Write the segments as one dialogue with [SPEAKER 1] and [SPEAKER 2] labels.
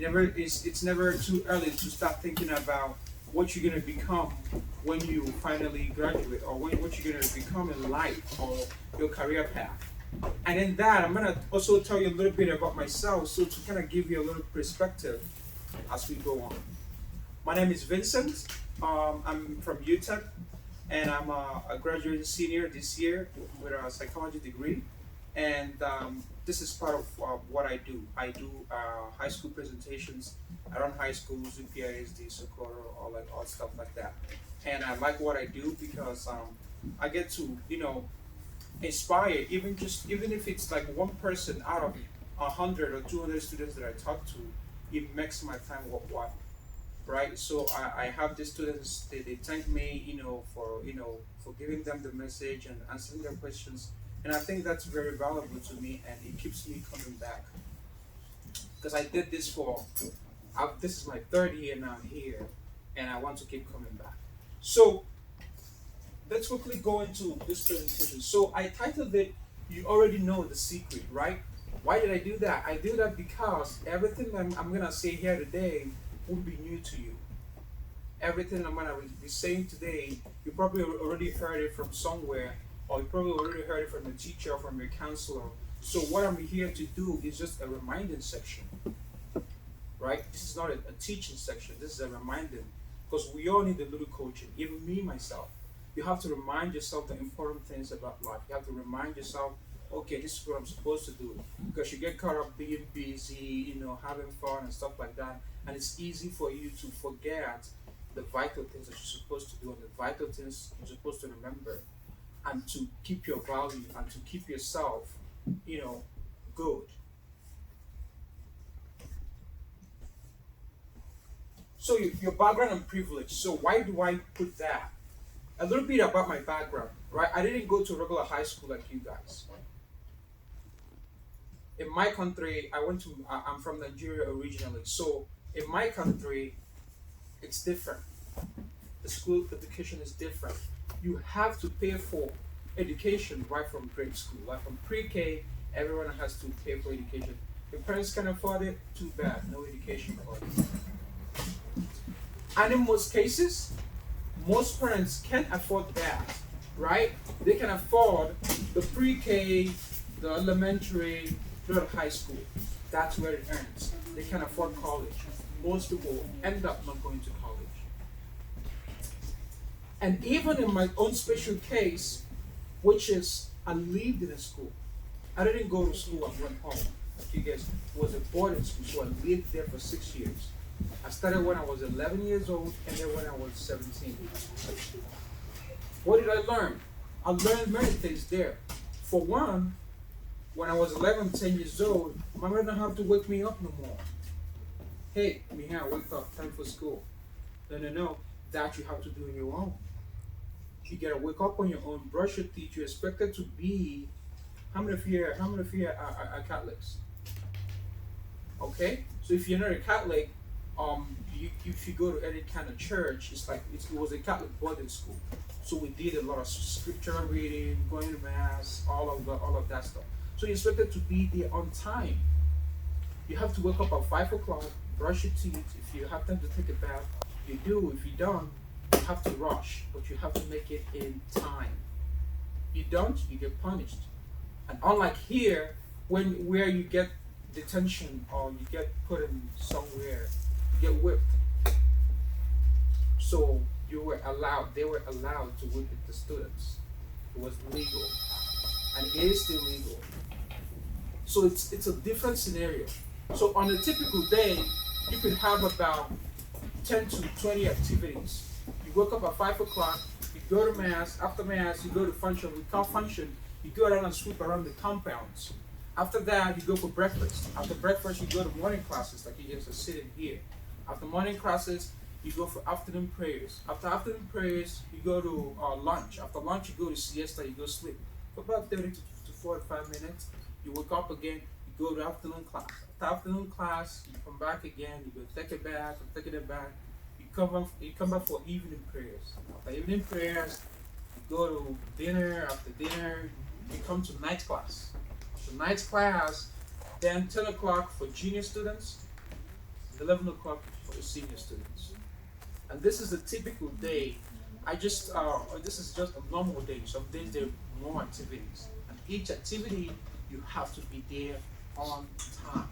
[SPEAKER 1] It's never too early to start thinking about what you're gonna become when you finally graduate, or what you're gonna become in life, or your career path. And in that, I'm gonna also tell you a little bit about myself, so to kind of give you a little perspective as we go on. My name is Vincent. I'm from UTEP, and I'm a graduate senior this year with a psychology degree. And this is part of what I do. I do high school presentations. I run high schools, UPISD, Socorro, all like all stuff like that. And I like what I do because I get to inspire, even if it's like one person out of 100 or 200 students that I talk to. It makes my time worthwhile, right? So I have the students, they thank me, for giving them the message and answering their questions. And I think that's very valuable to me, and it keeps me coming back. Because I did this this is my third year now here, and I want to keep coming back. So let's quickly go into this presentation. So I titled it, You Already Know the Secret, right? Why did I do that? I do that because everything I'm going to say here today will be new to you. Everything I'm going to be saying today, you probably already heard it from somewhere, or you probably already heard it from a teacher or from your counselor. So what I'm here to do is just a reminding section, right? This is not a teaching section. This is a reminding, because we all need a little coaching, even me, myself. You have to remind yourself the important things about life. You have to remind yourself, okay, this is what I'm supposed to do. Because you get caught up being busy, having fun and stuff like that. And it's easy for you to forget the vital things that you're supposed to do, and the vital things you're supposed to remember, and to keep your value and to keep yourself, good. So your background and privilege. So why do I put that? A little bit about my background, right? I didn't go to regular high school like you guys. In my country, I'm from Nigeria originally. So in my country, it's different. The school education is different. You have to pay for education right from grade school. Like from pre-K, everyone has to pay for education. If parents can afford it, too bad, no education for it. And in most cases, most parents can't afford that, right? They can afford the pre-K, the elementary, the high school. That's where it ends. They can afford college. Most people end up not going to college. And even in my own special case, which is I lived in a school. I didn't go to school and went home. Like you guys, it was a boarding school, so I lived there for 6 years. I started when I was 11 years old, and then when I was 17. What did I learn? I learned many things there. For one, when I was 11, 10 years old, my mother didn't have to wake me up no more. Hey, Miha, wake up, time for school. No. That you have to do on your own. You gotta wake up on your own, brush your teeth. You're expected to be. How many of you are Catholics? Okay, so if you're not a Catholic, if you go to any kind of church, it was a Catholic boarding school. So we did a lot of scripture reading, going to mass, all of that stuff. So you're expected to be there on time. You have to wake up at 5 o'clock, brush your teeth. If you have time to take a bath, you do. If you don't, you have to rush, but you have to make it in time. You don't, you get punished. And unlike here, where you get detention or you get put in somewhere, you get whipped. So they were allowed to whip the students. It was legal, and it is still legal. So it's a different scenario. So on a typical day, you could have about 10 to 20 activities. You wake up at 5 o'clock, you go to mass, after mass, you go to function, we call function, you go around and sweep around the compounds. After that, you go for breakfast. After breakfast, you go to morning classes, like you guys are sitting here. After morning classes, you go for afternoon prayers. After afternoon prayers, you go to lunch. After lunch, you go to siesta, you go sleep. For about 30 to 45 minutes, you wake up again, you go to afternoon class. After afternoon class, you come back again, you go take a bath, and taking a bath, you come back for evening prayers. After evening prayers, you go to dinner. After dinner, you come to night class. After night class, then 10 o'clock for junior students, It's 11 o'clock for the senior students. And this is a typical day. This is just a normal day. Some days there are more activities. And each activity, you have to be there on time.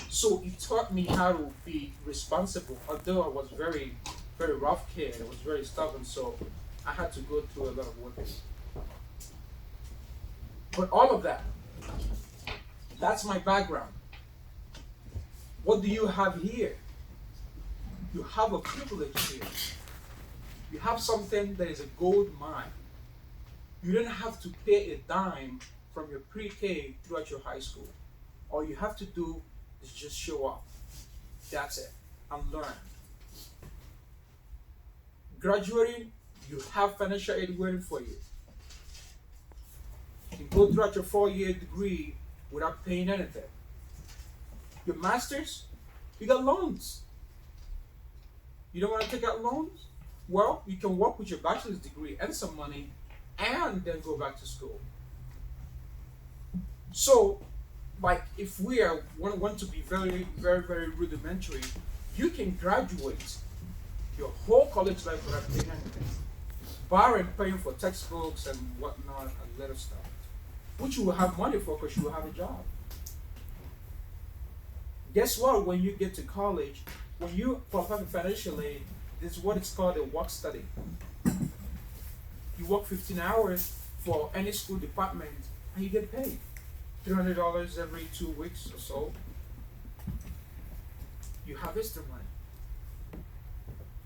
[SPEAKER 1] So it taught me how to be responsible. Although I was very, very rough kid, I was very stubborn, so I had to go through a lot of work. But all of that, that's my background. What do you have here? You have a privilege here. You have something that is a gold mine. You don't have to pay a dime from your pre-K throughout your high school. All you have to do is just show up. That's it. And learn. Graduating, you have financial aid waiting for you. You can go throughout your 4-year degree without paying anything. Your master's, you got loans. You don't want to take out loans? Well, you can work with your bachelor's degree and some money and then go back to school. So, like, if we want to be very, very, very rudimentary, you can graduate your whole college life without paying anything, barring paying for textbooks and whatnot and little stuff, which you will have money for because you will have a job. Guess what? When you get to college, when you qualify for financial aid, this is what it's called a work study. You work 15 hours for any school department and you get paid $300 every 2 weeks or so. You harvest the money.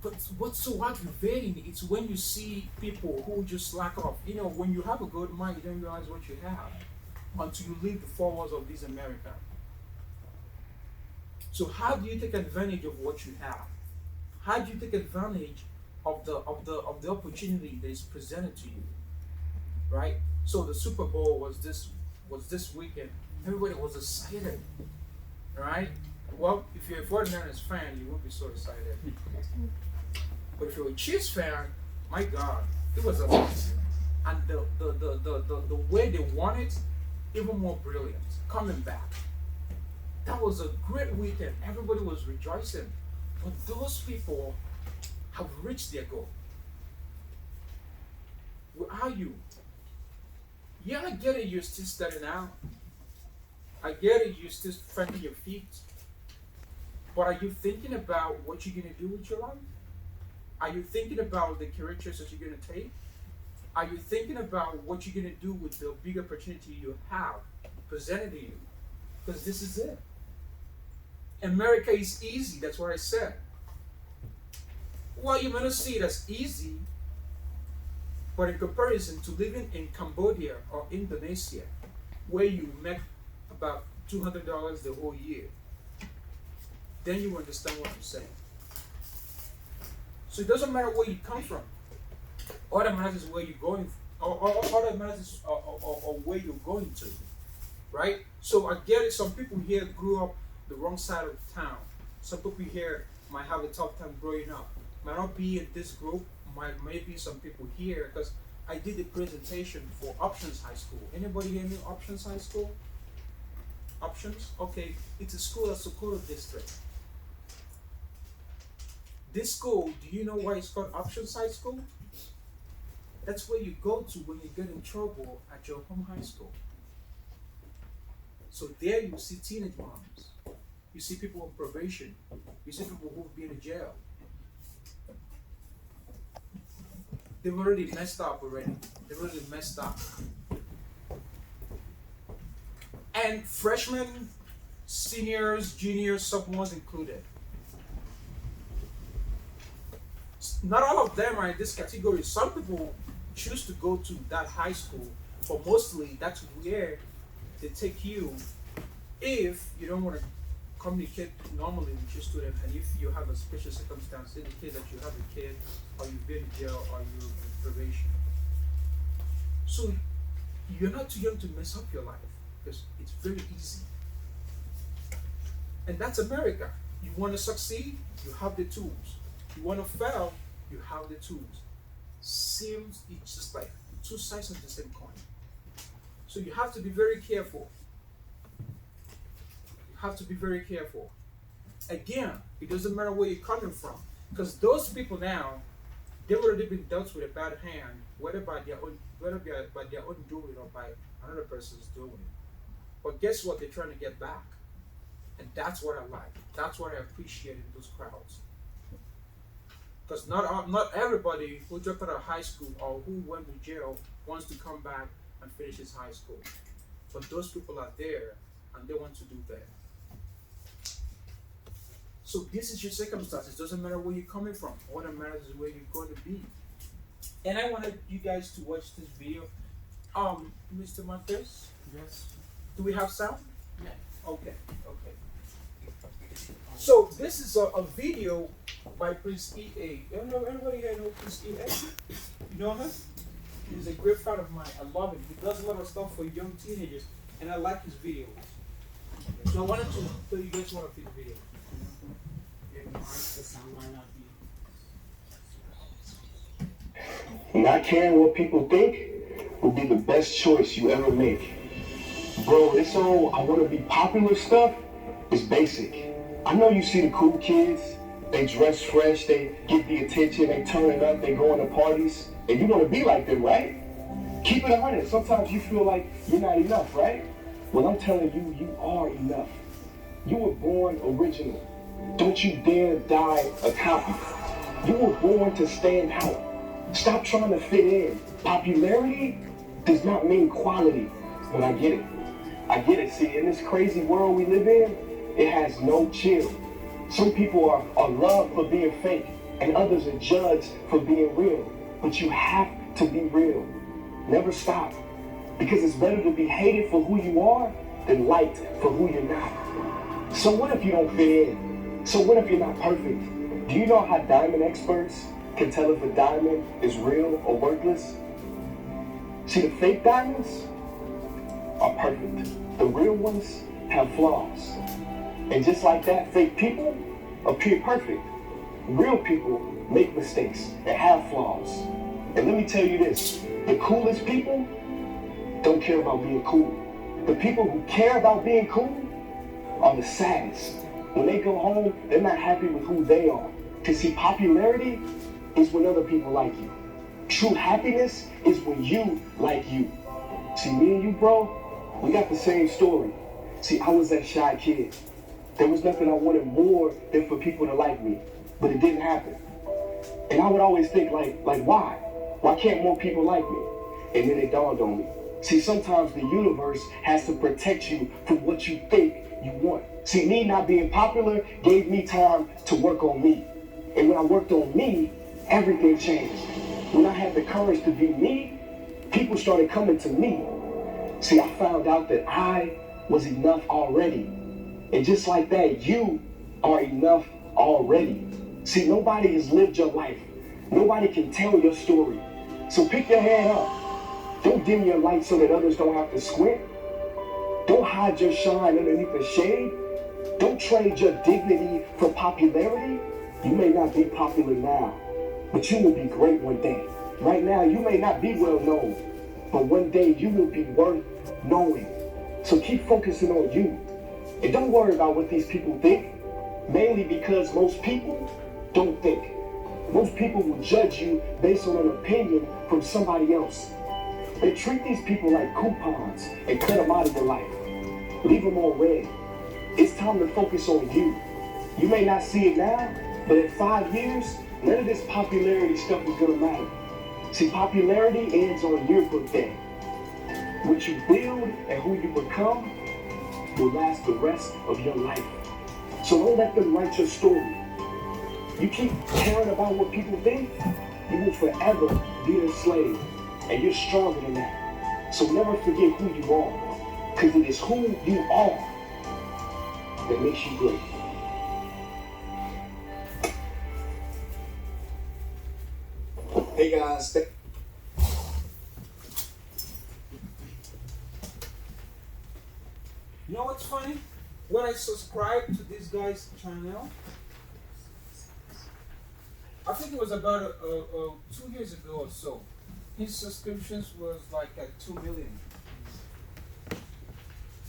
[SPEAKER 1] But what's so aggravating is when you see people who just slack off. You know, when you have a good mind, you don't realize what you have until you leave the four walls of this America. So how do you take advantage of what you have? How do you take advantage of the opportunity that is presented to you? Right? So the Super Bowl was this weekend. Everybody was excited. Right? Well, if you're a 49ers fan, you won't be so excited. But if you're a Chiefs fan, my God, it was amazing. And the way they won it, even more brilliant. Coming back. That was a great weekend. Everybody was rejoicing. But those people have reached their goal. Where are you? Yeah, I get it, you're still starting out. I get it, you're still finding your feet. But are you thinking about what you're going to do with your life? Are you thinking about the career choices that you're going to take? Are you thinking about what you're going to do with the big opportunity you have presented to you? Because this is it. America is easy, that's what I said. Well, you might not see it as easy, but in comparison to living in Cambodia or Indonesia, where you make about $200 the whole year, then you understand what I'm saying. So it doesn't matter where you come from. All that matters is where you're going, or all that matters is or where you're going to, right? So I get it. Some people here grew up the wrong side of town. Some people here might have a tough time growing up. Might not be in this group. Might be some people here because I did a presentation for Options High School. Anybody here know Options High School? Options? Okay, it's a school at Sokoto District. This school, do you know why it's called Options High School? That's where you go to when you get in trouble at your home high school. So there you see teenage moms. You see people on probation. You see people who've been in jail. They've already messed up already. They've already messed up. And freshmen, seniors, juniors, sophomores included. Not all of them are in this category. Some people choose to go to that high school, but mostly that's where they take you if you don't want to communicate normally with your student, and if you have a special circumstance, indicate that you have a kid, or you've been in jail, or you're in probation. So you're not too young to mess up your life, because it's very easy. And that's America. You want to succeed, you have the tools. You want to fail, you have the tools. Seems it's just like two sides of the same coin. So you have to be very careful. You have to be very careful. Again, it doesn't matter where you're coming from, because those people now, they've already been dealt with a bad hand, whether by their own, by their own doing or by another person's doing. But guess what? They're trying to get back, and that's what I like. That's what I appreciate in those crowds. Because not everybody who dropped out of high school or who went to jail wants to come back and finish his high school. But those people are there and they want to do that. So this is your circumstances. It doesn't matter where you're coming from. All that matters is where you're going to be. And I wanted you guys to watch this video. Mr. Marquez,
[SPEAKER 2] Yes.
[SPEAKER 1] do we have sound?
[SPEAKER 2] Yeah.
[SPEAKER 1] Okay. So this is a video by Prince EA. Anybody here know Prince EA? You know him? He's a great friend of mine. I love him. He does a lot of stuff for young teenagers, and I like his videos. So I wanted to show you guys one of his videos.
[SPEAKER 2] The sound might not be.
[SPEAKER 3] Not caring what people think will be the best choice you ever make. Bro, this whole I want to be popular stuff is basic. I know you see the cool kids, they dress fresh, they get the attention, they turn it up, they go into parties, and you want to be like them, right? Keep it 100. Sometimes you feel like you're not enough, right? Well, I'm telling you, you are enough. You were born original. Don't you dare die a copy. You were born to stand out. Stop trying to fit in. Popularity does not mean quality, but I get it. I get it. See, in this crazy world we live in, it has no chill. Some people are loved for being fake, and others are judged for being real. But you have to be real. Never stop. Because it's better to be hated for who you are than liked for who you're not. So what if you don't fit in? So what if you're not perfect? Do you know how diamond experts can tell if a diamond is real or worthless? See, the fake diamonds are perfect. The real ones have flaws. And just like that, fake people appear perfect. Real people make mistakes and have flaws. And let me tell you this, the coolest people don't care about being cool. The people who care about being cool are the saddest. When they go home, they're not happy with who they are. To see, popularity is when other people like you. True happiness is when you like you. See, me and you, bro, we got the same story. See, I was that shy kid. There was nothing I wanted more than for people to like me, but it didn't happen. And I would always think, like why? Why can't more people like me? And then it dawned on me. See, sometimes the universe has to protect you from what you think you want. See, me not being popular gave me time to work on me. And when I worked on me, everything changed. When I had the courage to be me, people started coming to me. See, I found out that I was enough already. And just like that, you are enough already. See, nobody has lived your life. Nobody can tell your story. So pick your head up. Don't dim your light so that others don't have to squint. Don't hide your shine underneath the shade. Don't trade your dignity for popularity. You may not be popular now, but you will be great one day. Right now, you may not be well known, but one day you will be worth knowing. So keep focusing on you. And don't worry about what these people think, mainly because most people don't think. Most people will judge you based on an opinion from somebody else. They treat these people like coupons and cut them out of your life. Leave them on red. It's time to focus on you. You may not see it now, but in 5 years, none of this popularity stuff is gonna matter. See, popularity ends on yearbook day. What you build and who you become will last the rest of your life. So don't let them write your story. You keep caring about what people think, you will forever be their slave. And you're stronger than that. So never forget who you are. Because it is who you are that makes you great.
[SPEAKER 4] Hey guys.
[SPEAKER 1] You know what's funny? When I subscribed to this guy's channel, I think it was about 2 years ago or so. His subscriptions was like at 2 million.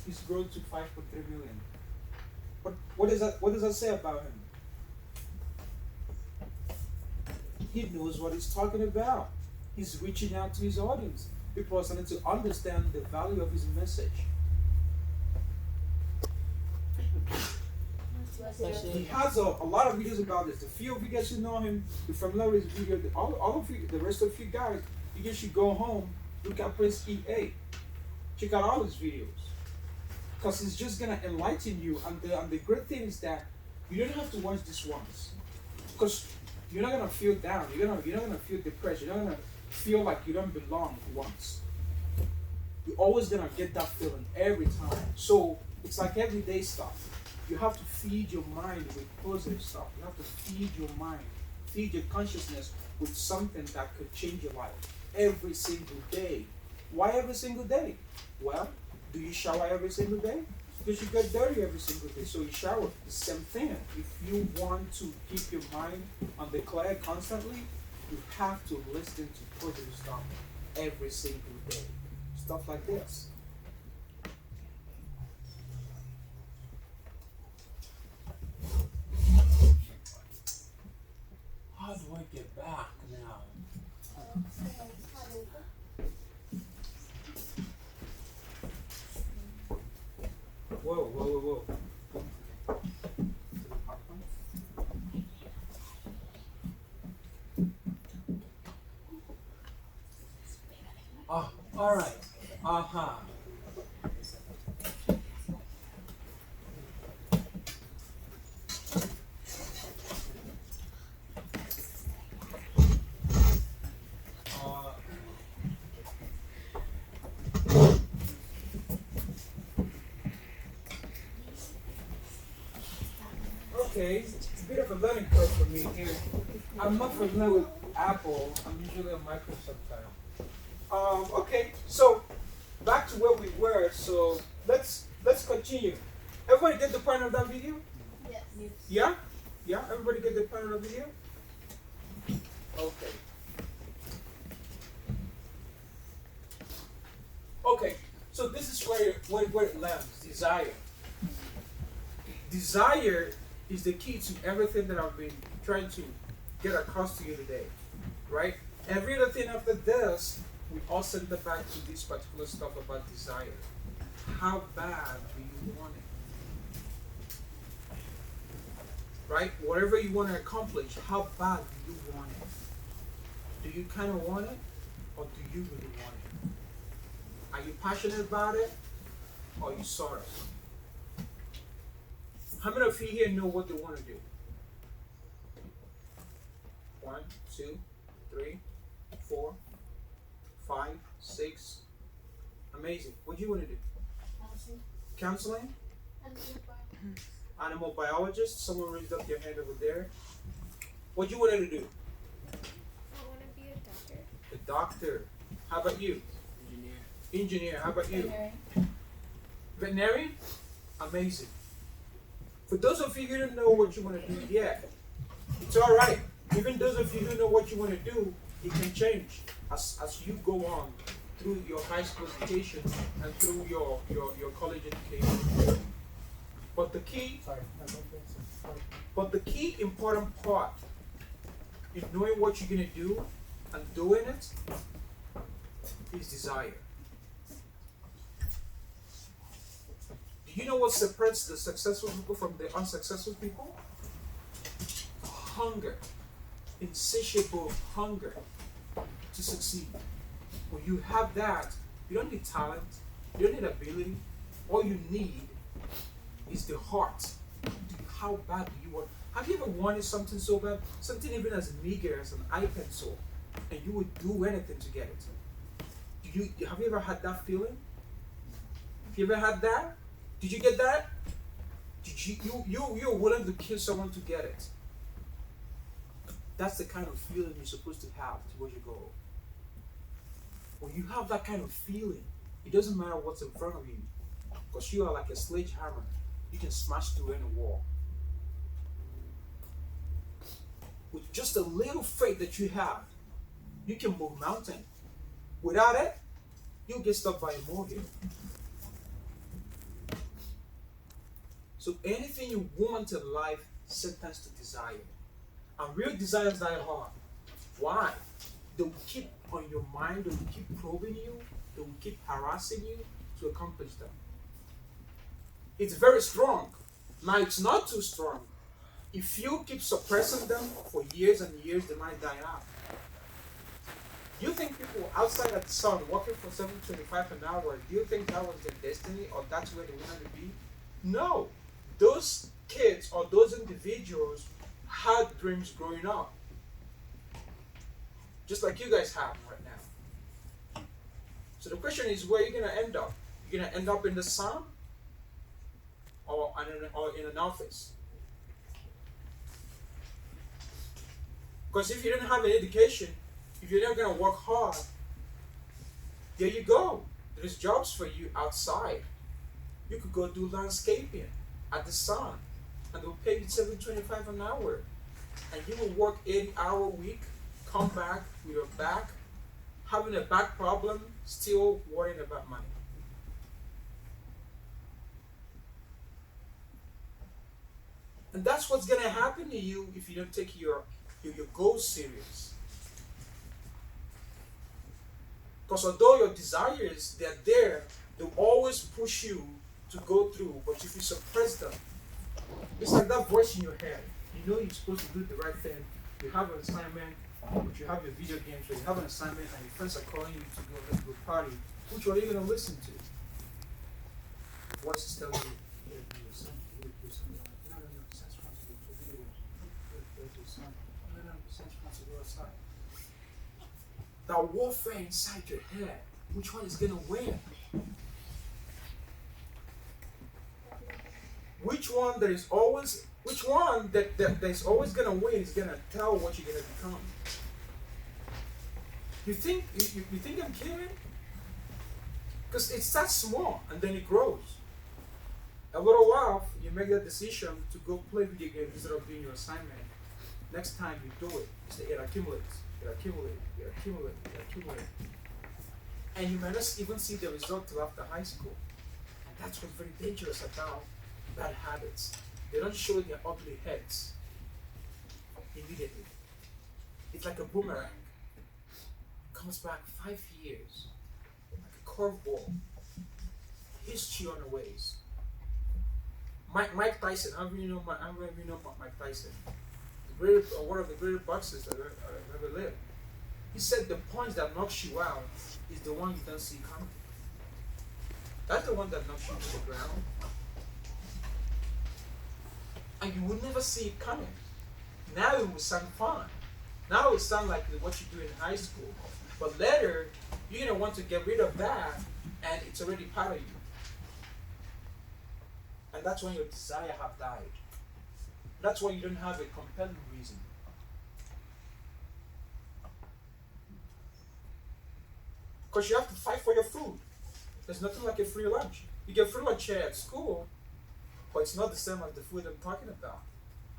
[SPEAKER 1] He's grown to 5.3 million. What does that say about him? He knows what he's talking about. He's reaching out to his audience. People are starting to understand the value of his message. He has a lot of videos about this. The few of you guys who know him, you're familiar with his video. All of you, the rest of you guys, you guys should go home, look at Prince EA. Check out all his videos. Because it's just gonna enlighten you. And the great thing is that you don't have to watch this once. Because you're not gonna feel down. You're not gonna feel depressed. You're not gonna feel like you don't belong once. You're always gonna get that feeling every time. So it's like everyday stuff. You have to feed your mind with positive stuff. You have to feed your mind, feed your consciousness with something that could change your life every single day. Why every single day? Well, do you shower every single day? Because you get dirty every single day, so you shower. The same thing. If you want to keep your mind on the clear constantly, you have to listen to positive stuff every single day. Stuff like this. How do I get back now? Whoa. Oh, all right. Uh-huh. Okay, it's a bit of a learning curve for me here. I'm not familiar with Apple. I'm usually on Microsoft time. Okay, so back to where we were. So let's continue. Everybody get the point of that video?
[SPEAKER 5] Yes.
[SPEAKER 1] Yeah? Yeah? Everybody get the point of the video? Okay. Okay, so this is where it lands. Desire. Desire is the key to everything that I've been trying to get across to you today, right? Every other thing after this, we all send it back to this particular stuff about desire. How bad do you want it? Right? Whatever you want to accomplish, how bad do you want it? Do you kind of want it, or do you really want it? Are you passionate about it, or are you sorry? How many of you here know what they want to do? 1, 2, 3, 4, 5, 6. Amazing. What do you want to do? Counseling? Animal biologist? Someone raised up their hand over there. What do you want to do?
[SPEAKER 5] I want to be a doctor.
[SPEAKER 1] A doctor. How about you? Engineer. How about you? Veterinarian? Amazing. For those of you who don't know what you want to do yet, it's all right. Even those of you who know what you want to do, it can change as you go on through your high school education and through your college education. But the key important part in knowing what you're going to do and doing it is desire. Do you know what separates the successful people from the unsuccessful people? Hunger. Insatiable hunger to succeed. When you have that, you don't need talent, you don't need ability. All you need is the heart. How bad do you want? Have you ever wanted something so bad? Something even as meager as an eye pencil, and you would do anything to get it. Have you ever had that feeling? Have you ever had that? Did you get that? You're willing to kill someone to get it. That's the kind of feeling you're supposed to have towards your goal. When you have that kind of feeling, it doesn't matter what's in front of you, because you are like a sledgehammer. You can smash through any wall. With just a little faith that you have, you can move mountain. Without it, you'll get stuck by a molehill. So anything you want in life, sentence to desire. And real desires die hard. Why? They will keep on your mind, they will keep probing you, they will keep harassing you to accomplish them. It's very strong. Now it's not too strong. If you keep suppressing them for years and years, they might die out. Do you think people outside of the sun working for 7.25 an hour, do you think that was their destiny or that's where they wanted to be? No. Those kids or those individuals had dreams growing up. Just like you guys have right now. So the question is, where are you going to end up? You're going to end up in the sun or in an office? Because if you don't have an education, if you're not going to work hard, there you go. There's jobs for you outside. You could go do landscaping at the sun, and they'll pay you $7.25 an hour. And you will work 80-hour week, come back with your back, having a back problem, still worrying about money. And that's what's going to happen to you if you don't take your goals serious. Because although your desires, they're there, they'll always push you to go through. But if you suppress them, it's like that voice in your head. You know you're supposed to do the right thing. You have an assignment, but you have your video game, so you have an assignment and your friends are calling you to go to a party. Which one are you going to listen to? The voice is telling you, that warfare inside your head, which one is gonna win? Which one that is always gonna win is gonna tell what you're gonna become. You think I'm kidding? Because it starts small and then it grows. A little while, you make that decision to go play video games instead of doing your assignment. Next time you do it, it accumulates. It accumulates. And you might not even see the result till after high school. And that's what's very dangerous about bad habits. They don't show their ugly heads immediately. It's like a boomerang. It comes back 5 years, like a curveball. Hits you on the ways. Mike Tyson, how do you know Mike Tyson? One of the greatest boxers that ever lived. He said the punch that knocks you out is the one you don't see coming. That's the one that knocks you to the ground. And you will never see it coming. Now it will sound fun. Now it will sound like what you do in high school. But later, you're going to want to get rid of that, and it's already part of you. And that's when your desire have died. That's why you don't have a compelling reason. Because you have to fight for your food. There's nothing like a free lunch. You get free lunch here at school, but it's not the same as the food I'm talking about.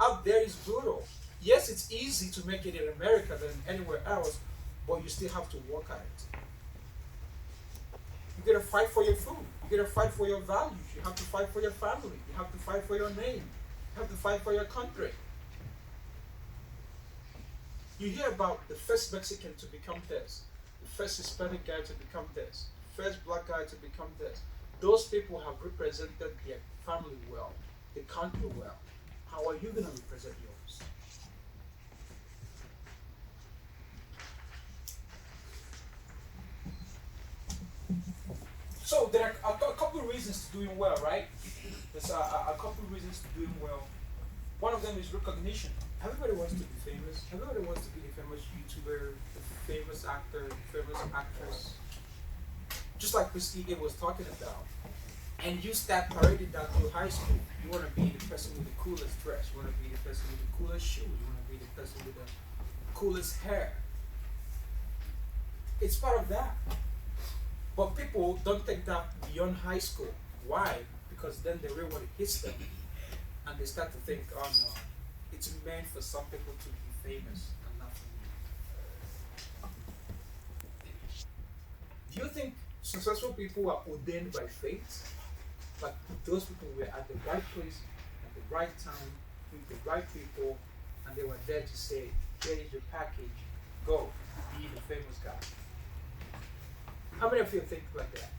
[SPEAKER 1] Out there is brutal. Yes, it's easy to make it in America than anywhere else, but you still have to work at it. You gotta fight for your food. You gotta fight for your values. You have to fight for your family. You have to fight for your name. You have to fight for your country. You hear about the first Mexican to become this, the first Hispanic guy to become this, the first black guy to become this. Those people have represented their family well, the country well. How are you going to represent yours? So there are a couple of reasons to doing well, right? There's a couple of reasons to doing well. One of them is recognition. Everybody wants to be famous. Everybody wants to be the famous YouTuber, the famous actor, the famous actress. Just like Chris Egan was talking about. And you start parading that through high school. You want to be the person with the coolest dress. You want to be the person with the coolest shoes. You want to be the person with the coolest hair. It's part of that. But people don't take that beyond high school. Why? Because then the real world hits them. And they start to think, oh no, it's meant for some people to be famous and not for me. Do you think successful people are ordained by fate? Like those people were at the right place the right time with the right people, and they were there to say, here is your package, go, be the famous guy. How many of you think like that?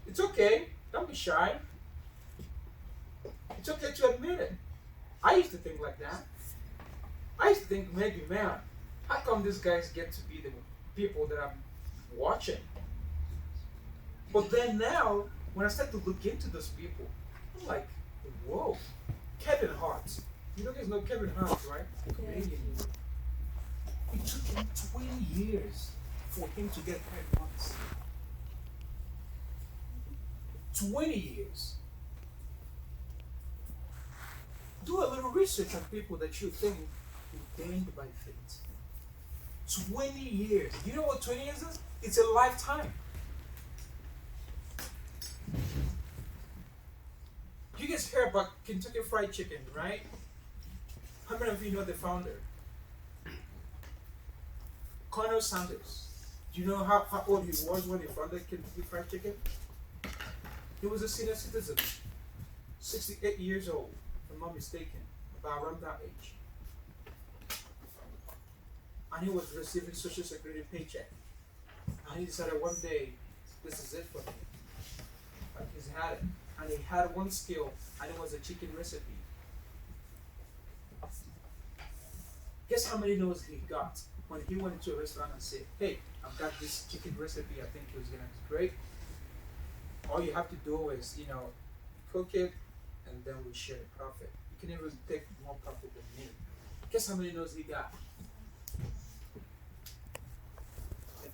[SPEAKER 1] It's okay, don't be shy. It's okay to admit it. I used to think like that. I used to think maybe, man, how come these guys get to be the people that I'm watching? But then now, when I start to look into those people, I'm like, whoa, Kevin Hart. You guys know Kevin Hart, right? The comedian. It took him 20 years for him to get pregnant once. 20 years. Do a little research on people that you think ordained by fate. 20 years. You know what 20 years is? It's a lifetime. You guys heard about Kentucky Fried Chicken, right? How many of you know the founder? Colonel Sanders. Do you know how old he was when he founded Kentucky Fried Chicken? He was a senior citizen, 68 years old, if I'm not mistaken, about around that age. And he was receiving Social Security paycheck. And he decided one day, this is it for him. Like he's had it. And he had one skill, and it was a chicken recipe. Guess how many no's he got when he went to a restaurant and said, hey, I've got this chicken recipe, I think it was gonna be great. All you have to do is, cook it, and then we share the profit. You can even take more profit than me. Guess how many no's he got?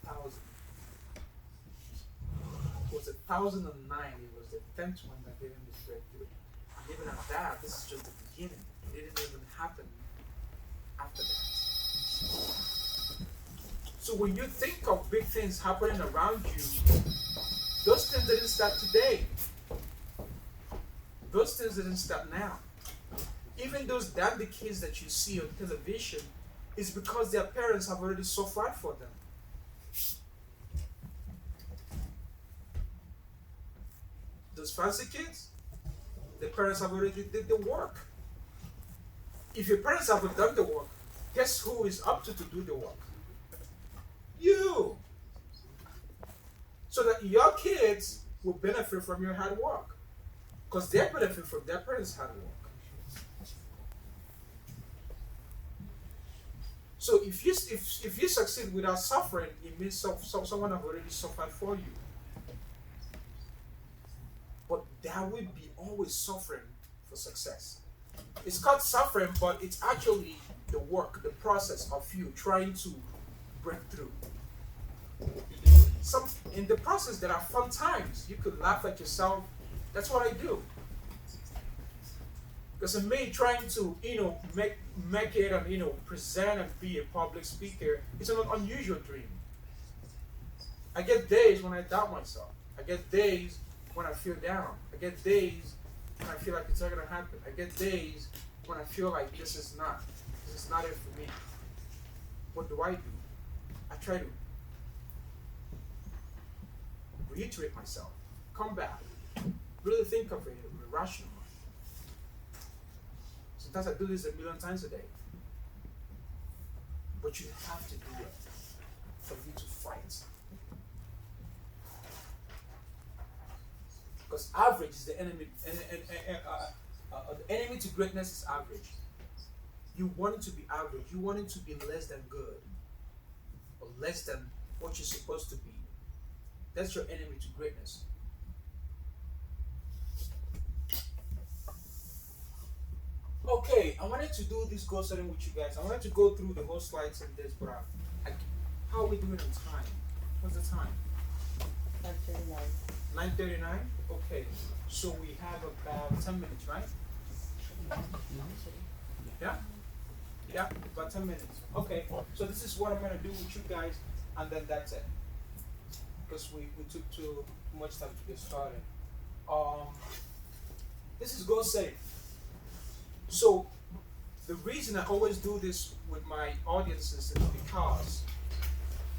[SPEAKER 1] 1,000. It was 1,009. It was the 10th one that gave him this breakthrough. And even at that, this is just the beginning. It didn't even happen after that. So when you think of big things happening around you, those things didn't start today. Those things didn't start now. Even those dandy kids that you see on television is because their parents have already suffered for them. Those fancy kids, the parents have already did the work. If your parents haven't done the work, guess who is up to do the work? You. So that your kids will benefit from your hard work. Because they benefit from their parents' hard work. So if you succeed without suffering, it means someone has already suffered for you. But there will be always suffering for success. It's called suffering, but it's actually the work, the process of you trying to break through. In the process, there are fun times. You could laugh at yourself. That's what I do. Because in me trying to, make it and, present and be a public speaker, it's an unusual dream. I get days when I doubt myself. I get days when I feel down. I get days when I feel like it's not gonna happen. I get days when I feel like this is not it for me. What do? I try to reiterate myself, come back, really think of it in a rational mind. Sometimes I do this a million times a day. But you have to do it for you to fight. Because average is the enemy. The enemy to greatness is average. You want it to be average. You want it to be less than good, or less than what you're supposed to be. That's your enemy to greatness. Okay, I wanted to do this goal setting with you guys. I wanted to go through the whole slides and this, but how are we doing on time? What's the time?
[SPEAKER 2] 9:39.
[SPEAKER 1] 9:39? Okay, so we have about 10 minutes, right? Yeah? Yeah, about 10 minutes. Okay, so this is what I'm going to do with you guys, and then that's it. Because we took too much time to get started. This is goal setting. So the reason I always do this with my audiences is because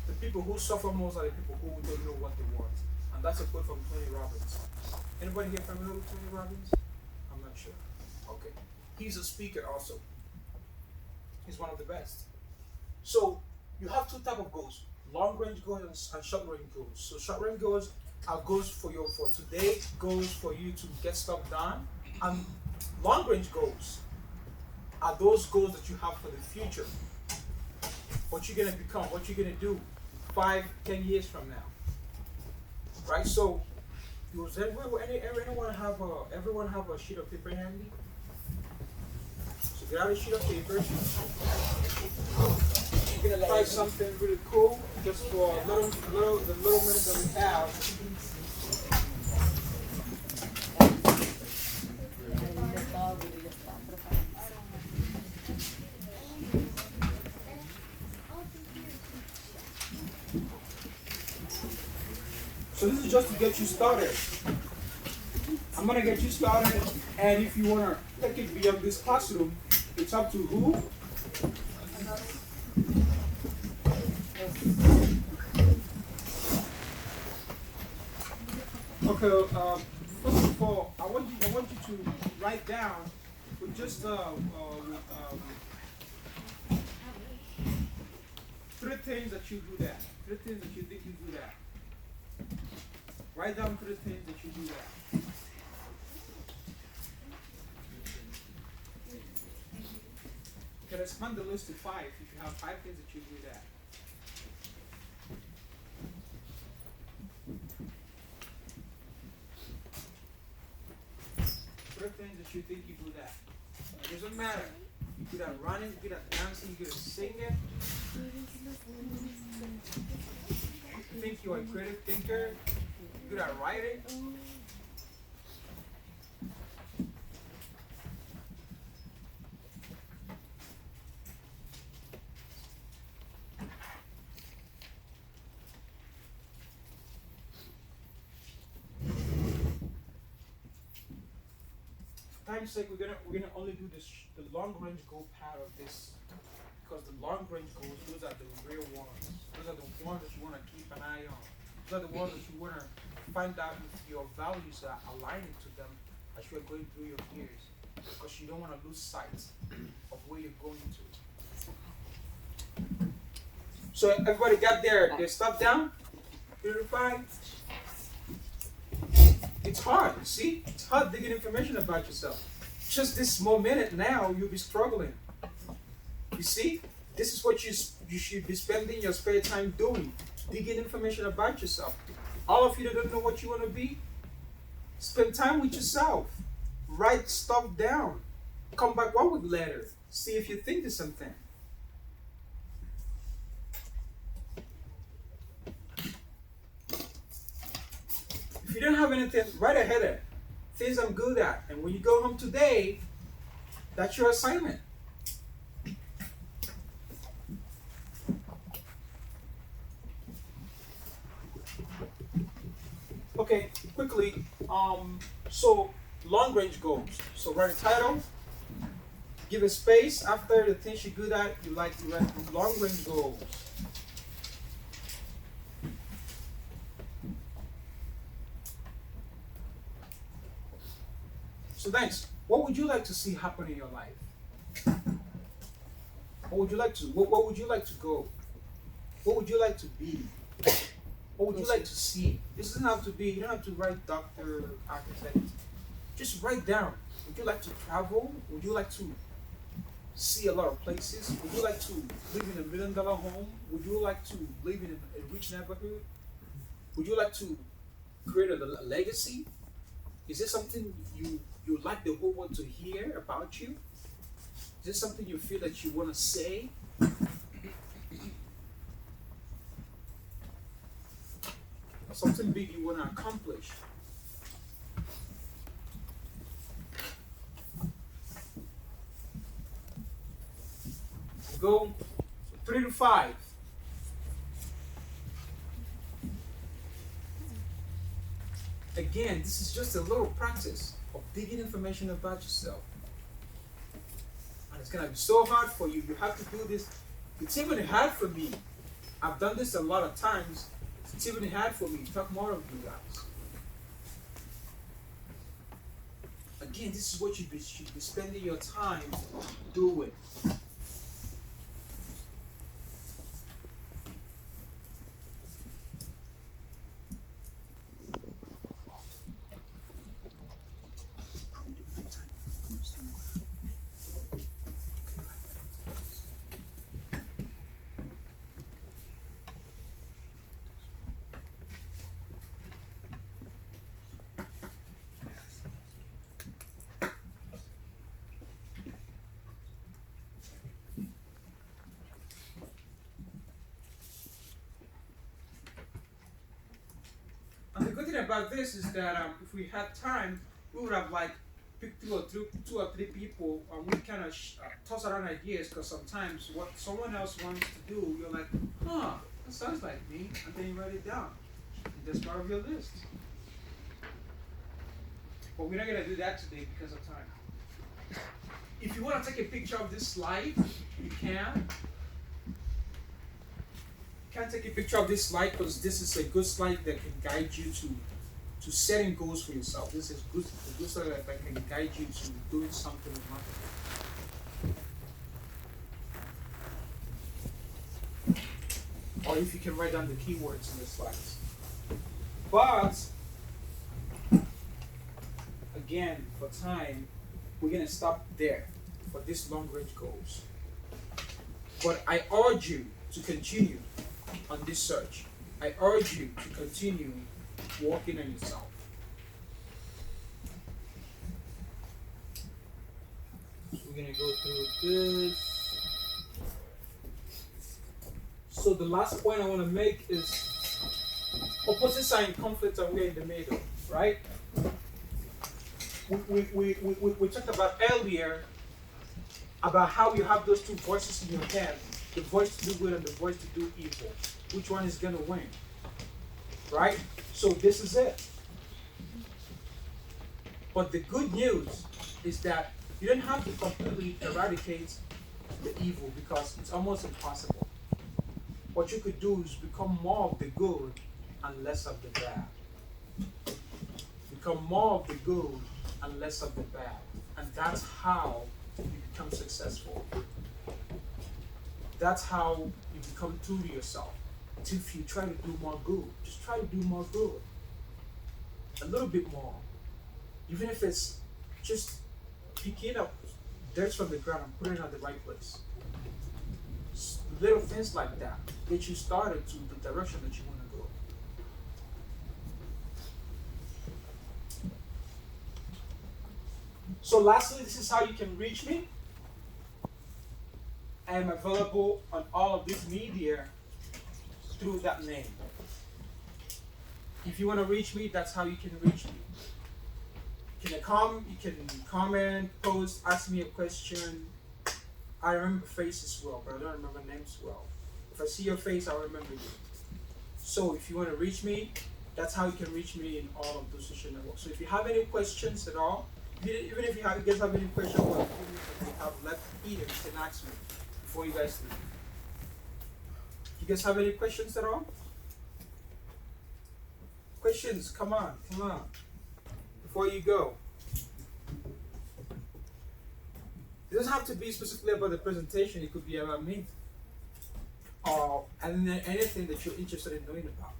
[SPEAKER 1] the people who suffer most are the people who don't know what they want. And that's a quote from Tony Robbins. Anybody here familiar with Tony Robbins? I'm not sure. Okay. He's a speaker also. He's one of the best. So you have two type of goals: long range goals and short range goals. So short range goals are goals for today, goals for you to get stuff done, and long range goals are those goals that you have for the future. What you're gonna become, what you're gonna do 5, 10 years from now. Right? So does everyone have a sheet of paper handy? So get out a sheet of paper. You're gonna try something really cool just for the little minute that we have. So this is just to get you started. I'm gonna get you started, and if you wanna take it beyond this classroom, it's up to who? Okay. First of all, I want you to write down with just 3 things that you do that. 3 things that you think you do that. Write down 3 things that you do that. Okay, expand the list to 5 if you have 5 things that you do that. Three things that you think you do that. It doesn't matter. You good at running, you good at dancing, you good at singing. You think you're a creative thinker, you good at writing. For time's sake, we're gonna only do the long range goal part of this, because the long range goals, those are the real ones. Those are the ones that you want to keep an eye on. Those are the ones that you want to find out if your values are aligning to them as you are going through your years, because you don't want to lose sight of where you're going to. So everybody got their stuff down? Verified? It's hard, you see? It's hard digging information about yourself. Just this minute now, you'll be struggling. You see? This is what you should be spending your spare time doing. Digging information about yourself. All of you that don't know what you want to be, spend time with yourself. Write stuff down. Come back one week later. See if you think of something. If you don't have anything, write a header. Things I'm good at. And when you go home today, that's your assignment. Okay, quickly. So long range goals. So write a title. Give a space after the things you're good at. You like to write long range goals. So thanks. What would you like to see happen in your life? What would you like to? What would you like to go? What would you like to be? What would you like to see? This doesn't have to be. You don't have to write doctor, architect. Just write down. Would you like to travel? Would you like to see a lot of places? Would you like to live in $1 million home? Would you like to live in a rich neighborhood? Would you like to create a legacy? Is there something you like the whole world to hear about you? Is there something you feel that you want to say? Something big you want to accomplish? Go 3 to 5. Again, this is just a little practice of digging information about yourself. And it's going to be so hard for you. You have to do this. It's even hard for me. I've done this a lot of times. It's even hard for me. Talk more of you guys. 3 to 5. Again, this is what you should be spending your time doing. And the good thing about this is that if we had time, we would have like picked two or three people, and we kind of toss around ideas. Because sometimes what someone else wants to do, you're like, huh, that sounds like me, and then you write it down. And that's part of your list. But we're not gonna do that today because of time. If you want to take a picture of this slide, you can. You can take a picture of this slide because this is a good slide that can guide you to setting goals for yourself. This is a good slide that can guide you to doing something with marketing. Or if you can write down the keywords in the slides. But again, for time, we're gonna stop there for this long range goals. But I urge you to continue on this search. I urge you to continue working on yourself. So we're gonna go through this. So the last point I want to make is opposites are in conflict and we're in the middle, right? We talked about earlier about how you have those two voices in your head, the voice to do good and the voice to do evil. Which one is gonna win? Right? So this is it. But the good news is that you don't have to completely eradicate the evil because it's almost impossible. What you could do is become more of the good and less of the bad. Become more of the good and less of the bad. And that's how you become successful. That's how you become true to yourself. If you try to do more good, just try to do more good. A little bit more. Even if it's just picking up dirt from the ground and putting it in the right place. Little things like that get you started to the direction that you want to go. So lastly, this is how you can reach me. I am available on all of this media through that name. If you want to reach me, that's how you can reach me. You can comment, post, ask me a question. I remember faces well, but I don't remember names well. If I see your face, I'll remember you. So if you want to reach me, that's how you can reach me in all of those social networks. So if you have any questions at all, even if you guys have any questions about the things that you have left here, you can ask me before you guys leave. You guys have any questions at all? Questions, come on. Before you go. It doesn't have to be specifically about the presentation, it could be about me. Or anything that you're interested in knowing about.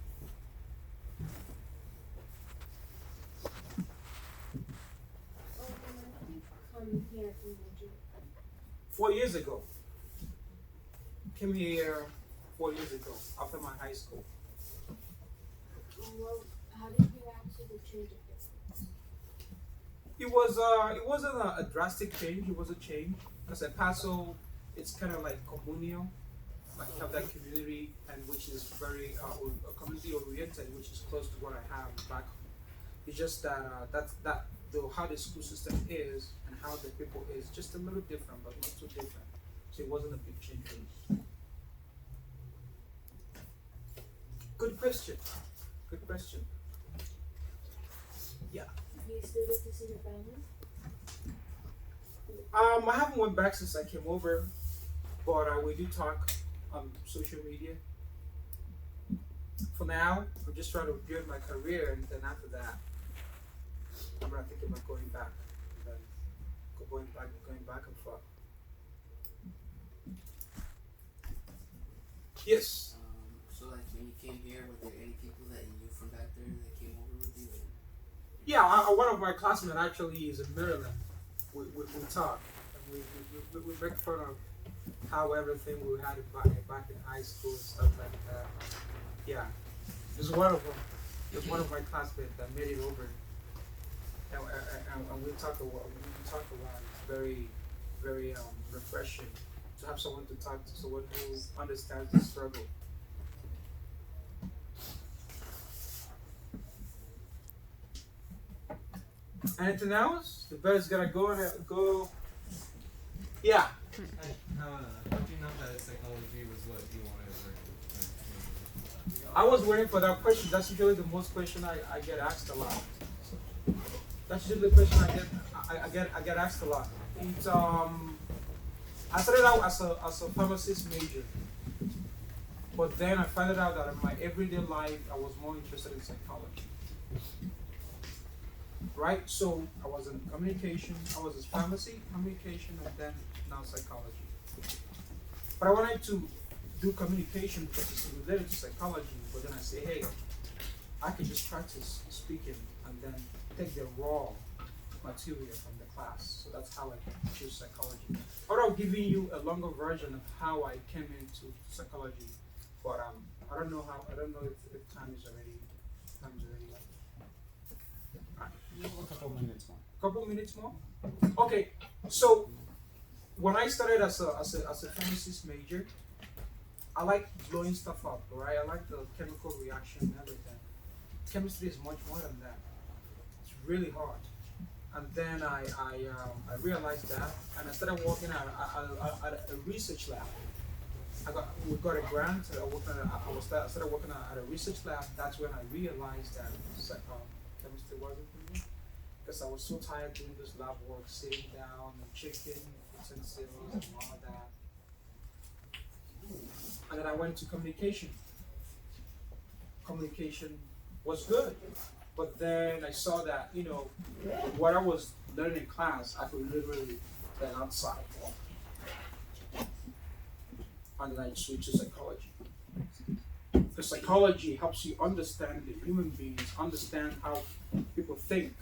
[SPEAKER 5] When did you come here from Nigeria?
[SPEAKER 1] 4 years ago. Came here 4 years ago after my high school.
[SPEAKER 5] Well, how did you react to the change of
[SPEAKER 1] It wasn't a drastic change. It was a change because at Paso, it's kind of like communal. Like you have that community, and which is very community oriented, which is close to what I have back home. It's just that though how the school system is and how the people is just a little different, but not too different. So it wasn't a big change for me. Good question. Yeah.
[SPEAKER 5] Do you still get to see your family?
[SPEAKER 1] I haven't went back since I came over, but we do talk on social media. For now, I'm just trying to build my career, and then after that, I'm not thinking about going back. back and forth. Yes.
[SPEAKER 6] So like when you came here, were there any people that you knew from back there that came over with you?
[SPEAKER 1] Yeah, one of my classmates actually is in Maryland. We talk. And we make fun of how everything we had back in high school and stuff like that. Yeah, there's one of them. There's one of my classmates that made it over, and we talk a lot. We talk a lot. It's very, very refreshing to have someone to talk to, someone who understands the struggle. Anything else? The bird's gonna go and go. Yeah.
[SPEAKER 7] How do you know that psychology was what you wanted
[SPEAKER 1] I was waiting for that question. That's usually the most question I get asked a lot. That's usually the question I get asked a lot. It's I started out as a pharmacist major, but then I found out that in my everyday life I was more interested in psychology. Right? So I was in communication, I was in pharmacy, communication, and then now psychology. But I wanted to do communication because it's related to psychology, but then I say, hey, I can just practice speaking and then take the raw material from the class. So that's how I choose psychology. Or I'm giving you a longer version of how I came into psychology, but I don't know if time is already up.
[SPEAKER 2] A couple minutes more.
[SPEAKER 1] Couple minutes more? Okay, so when I started as a pharmacist major, I like blowing stuff up, right? I like the chemical reaction and everything. Chemistry is much more than that. It's really hard. And then I realized that, and I started working at a research lab. We got a grant. I started working at a research lab. That's when I realized that chemistry wasn't for me, because I was so tired doing this lab work, sitting down and checking utensils and all of that. And then I went to communication. Communication was good, but then I saw that what I was learning in class, I could literally learn outside. And then I switched to psychology. Because psychology helps you understand the human beings, understand how people think.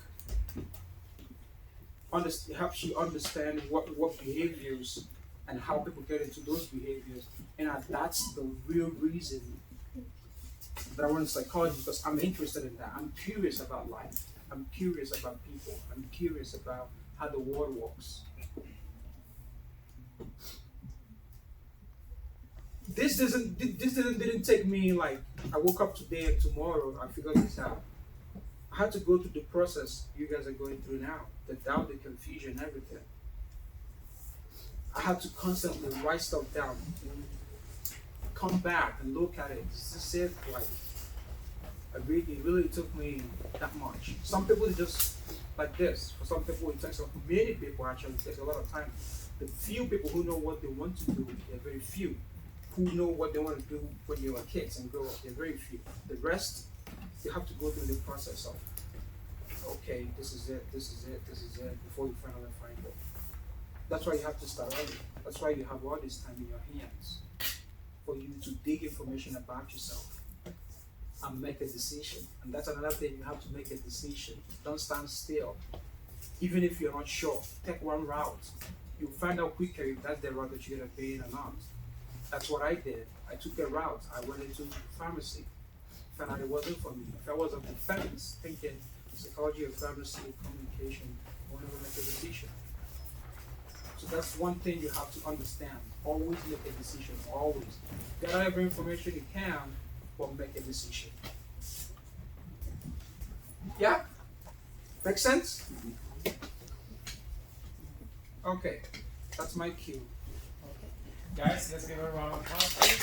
[SPEAKER 1] It helps you understand what behaviors and how people get into those behaviors. And that's the real reason that I went to psychology, because I'm interested in that. I'm curious about life. I'm curious about people. I'm curious about how the world works. This didn't take me like I woke up today and tomorrow I figured this out. I had to go through the process you guys are going through now, the doubt, the confusion, everything. I had to constantly write stuff down, come back and look at it. This is like it really took me that much. Some people just like this. For some people it takes many people actually it takes a lot of time. The few people who know what they want to do, they're very few. Who know what they want to do when they were kids and grow up, they're very few. The rest, you have to go through the process of, okay, this is it, before you finally find it. That's why you have to start early. That's why you have all this time in your hands for you to dig information about yourself and make a decision. And that's another thing, you have to make a decision. Don't stand still. Even if you're not sure, take one route. You'll find out quicker if that's the route that you're gonna be in or not. That's what I did. I took a route. I went into pharmacy. Found out it wasn't for me. If I was on the fence, thinking psychology or pharmacy, communication, I would never make a decision. So that's one thing you have to understand. Always make a decision. Always. Gather every information you can, but make a decision. Yeah? Make sense? Okay. That's my cue.
[SPEAKER 7] Guys, let's give a round of applause, please.